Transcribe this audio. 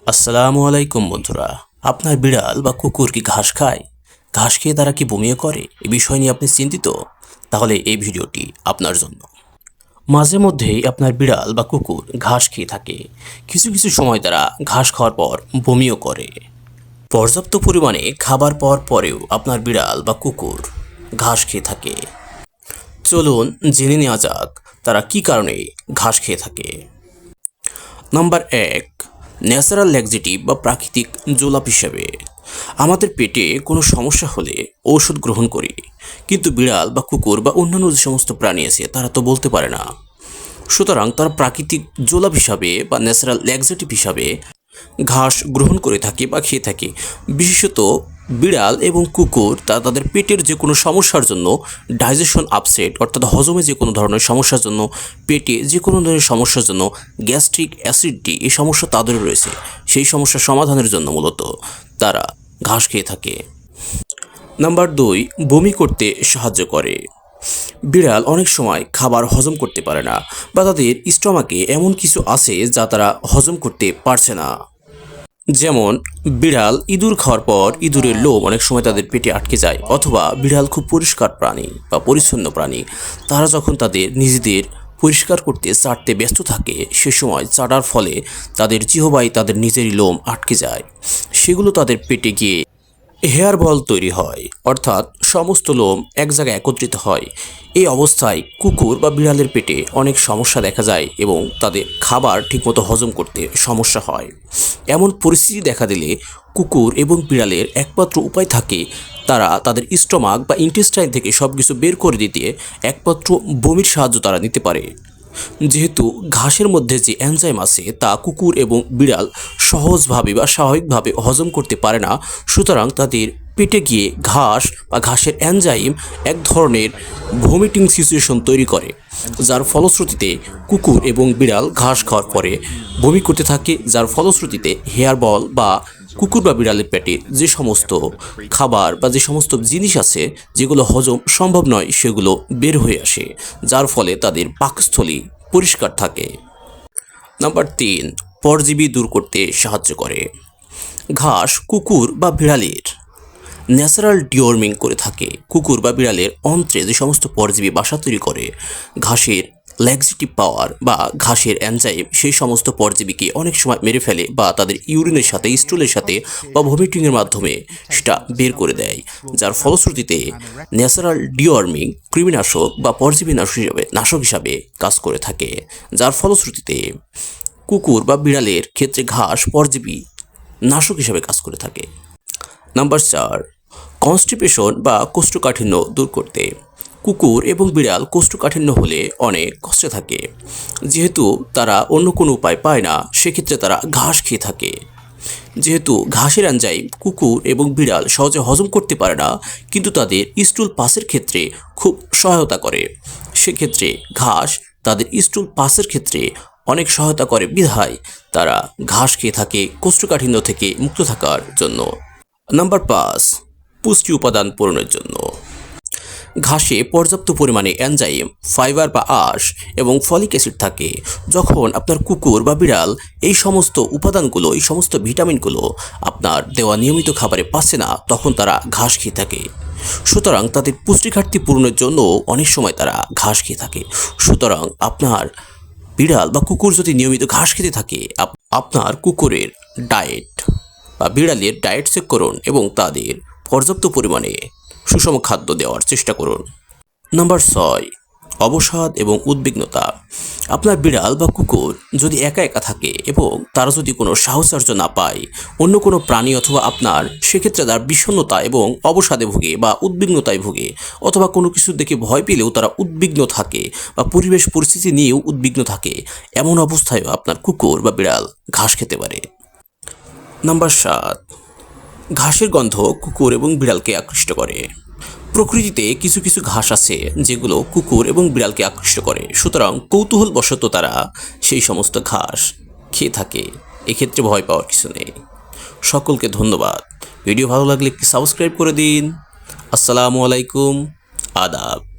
আসসালামু আলাইকুম বন্ধুরা। আপনার বিড়াল বা কুকুর কি ঘাস খায়? ঘাস খেয়ে তারা কি বমিও করে? এ বিষয় নিয়ে আপনি চিন্তিত? তাহলে এই ভিডিওটি আপনার জন্য। মাঝে মধ্যেই আপনার বিড়াল বা কুকুর ঘাস খেয়ে থাকে। কিছু কিছু সময় তারা ঘাস খাওয়ার পর বমিও করে। পর্যাপ্ত পরিমাণে খাবার পাওয়ার পরেও আপনার বিড়াল বা কুকুর ঘাস খেয়ে থাকে। চলুন জেনে নেওয়া যাক তারা কি কারণে ঘাস খেয়ে থাকে। নাম্বার ১, ন্যাচারাল ল্যাক্সেটিভ বা প্রাকৃতিক জোলাপ হিসেবে। আমাদের পেটে কোনো সমস্যা হলে ঔষধ গ্রহণ করি, কিন্তু বিড়াল বা কুকুর বা অন্যান্য যে সমস্ত প্রাণী আছে তারা তো বলতে পারে না। সুতরাং তারা প্রাকৃতিক জোলাপ হিসাবে বা ন্যাচারাল ল্যাক্সেটিভ হিসাবে ঘাস গ্রহণ করে থাকে বা খেয়ে থাকে। বিশেষত বিড়াল এবং কুকুর তাদের পেটের যে কোনো সমস্যার জন্য, ডাইজেশন আপসেট অর্থাৎ হজমে যে কোনো ধরনের সমস্যার জন্য, পেটে যে কোনো ধরনের সমস্যার জন্য, গ্যাস্ট্রিক অ্যাসিডিটি এই সমস্যা তাদের রয়েছে, সেই সমস্যার সমাধানের জন্য মূলত তারা ঘাস খেয়ে থাকে। নাম্বার ২, বমি করতে সাহায্য করে। বিড়াল অনেক সময় খাবার হজম করতে পারে না, বা তাদের স্টমাকে এমন কিছু আছে যা তারা হজম করতে পারছে না। যেমন বিড়াল ইঁদুর খাওয়ার পর ইঁদুরের লোম অনেক সময় তাদের পেটে আটকে যায়, অথবা বিড়াল খুব পরিষ্কার প্রাণী বা পরিচ্ছন্ন প্রাণী, তারা যখন তাদের নিজেদের পরিষ্কার করতে চাটতে ব্যস্ত থাকে, সে সময় চাটার ফলে তাদের জিহবায় তাদের নিজেরই লোম আটকে যায়, সেগুলো তাদের পেটে গিয়ে হেয়ার বল তৈরি হয়, অর্থাৎ সমস্ত লোম এক জায়গায় একত্রিত হয়। এই অবস্থায় কুকুর বা বিড়ালের পেটে অনেক সমস্যা দেখা যায় এবং তাদের খাবার ঠিকমতো হজম করতে সমস্যা হয়। এমন পরিস্থিতি দেখা দিলে কুকুর এবং বিড়ালের একমাত্র উপায় থাকে তারা তাদের স্টমাক বা ইন্টেস্টাইন থেকে সব কিছু বের করে দিতে একমাত্র বমির সাহায্য তারা নিতে পারে। যেহেতু ঘাসের মধ্যে যে এনজাইম আছে তা কুকুর এবং বিড়াল সহজভাবে বা স্বাভাবিকভাবে হজম করতে পারে না, সুতরাং তাদের পেটে গিয়ে ঘাস বা ঘাসের এনজাইম এক ধরনের ভমিটিং সিচুয়েশন তৈরি করে, যার ফলশ্রুতিতে কুকুর এবং বিড়াল ঘাস খাওয়ার পরে বমি করতে থাকে, যার ফলশ্রুতিতে হেয়ার বল বা কুকুর বা বিড়ালের পেটে যে সমস্ত খাবার বা যে সমস্ত জিনিস আছে যেগুলো হজম সম্ভব নয় সেগুলো বের হয়ে আসে, যার ফলে তাদের পাকস্থলী পরিষ্কার থাকে। নাম্বার ৩, পরজীবী দূর করতে সাহায্য করে। ঘাস কুকুর বা বিড়ালের ন্যাচারাল ডিওর্মিং করে থাকে। কুকুর বা বিড়ালের অন্ত্রে যে সমস্ত পরজীবী বাসা তৈরি করে, ঘাসের ল্যাক্সেটিভ পাওয়ার বা ঘাসের এনজাইম সেই সমস্ত পরজীবীকে অনেক সময় মেরে ফেলে, বা তাদের ইউরিনের সাথে, স্টুলের সাথে বা ভমিটিংয়ের মাধ্যমে সেটা বের করে দেয়, যার ফলশ্রুতিতে ন্যাচারাল ডিওর্মিং কৃমিনাশক বা পরজীবী নাশক হিসাবে কাজ করে থাকে, যার ফলশ্রুতিতে কুকুর বা বিড়ালের ক্ষেত্রে ঘাস পরজীবী নাশক হিসাবে কাজ করে থাকে। নাম্বার ৪, কনস্টিপেশন বা কোষ্ঠকাঠিন্য দূর করতে। কুকুর এবং বিড়াল কোষ্ঠকাঠিন্য হলে অনেক কষ্টে থাকে, যেহেতু তারা অন্য কোনো উপায় পায় না, সেক্ষেত্রে তারা ঘাস খেয়ে থাকে। যেহেতু ঘাসের এনজাইম কুকুর এবং বিড়াল সহজে হজম করতে পারে না, কিন্তু তাদের স্টুল পাসের ক্ষেত্রে খুব সহায়তা করে, সেক্ষেত্রে ঘাস তাদের স্টুল পাসের ক্ষেত্রে অনেক সহায়তা করে বিধায় তারা ঘাস খেয়ে থাকে কোষ্ঠকাঠিন্য থেকে মুক্ত থাকার জন্য। নাম্বার ৫, পুষ্টি উপাদান পূরণের জন্য। ঘাসে পর্যাপ্ত পরিমাণে এনজাইম, ফাইবার বা আঁশ এবং ফলিক অ্যাসিড থাকে। যখন আপনার কুকুর বা বিড়াল এই সমস্ত উপাদানগুলো, এই সমস্ত ভিটামিনগুলো আপনার দেওয়া নিয়মিত খাবারে পাচ্ছে না, তখন তারা ঘাস খেয়ে থাকে। সুতরাং তাদের পুষ্টি ঘাটতি পূরণের জন্য অনেক সময় তারা ঘাস খেয়ে থাকে। সুতরাং আপনার বিড়াল বা কুকুর যদি নিয়মিত ঘাস খেতে থাকে, আপনার কুকুরের ডায়েট বা বিড়ালের ডায়েট চেক করুন এবং তাদের পর্যাপ্ত পরিমাণে সুষম খাদ্য দেওয়ার চেষ্টা করুন। নাম্বার ৬, অবসাদ এবং উদ্বিগ্নতা। আপনার বিড়াল বা কুকুর যদি একা একা থাকে এবং তারা যদি কোনো সাহচর্য না পায় অন্য কোনো প্রাণী অথবা আপনার, সেক্ষেত্রে তারা বিষণ্ণতা এবং অবসাদে ভোগে বা উদ্বিগ্নতায় ভোগে, অথবা কোনো কিছু দেখে ভয় পেলেও তারা উদ্বিগ্ন থাকে বা পরিবেশ পরিস্থিতি নিয়েও উদ্বিগ্ন থাকে, এমন অবস্থায়ও আপনার কুকুর বা বিড়াল ঘাস খেতে পারে। নাম্বার ৭, ঘাসের গন্ধ কুকুর এবং বিড়ালকে আকৃষ্ট করে। প্রকৃতিতে কিছু কিছু ঘাস আছে যেগুলো কুকুর এবং বিড়ালকে আকৃষ্ট করে, সুতরাং কৌতূহলবশত তারা সেই সমস্ত ঘাস খেয়ে থাকে, এক্ষেত্রে ভয় পাওয়ার কিছু নেই। সকলকে ধন্যবাদ। ভিডিও ভালো লাগলে একটি সাবস্ক্রাইব করে দিন। আসসালামু আলাইকুম, আদাব।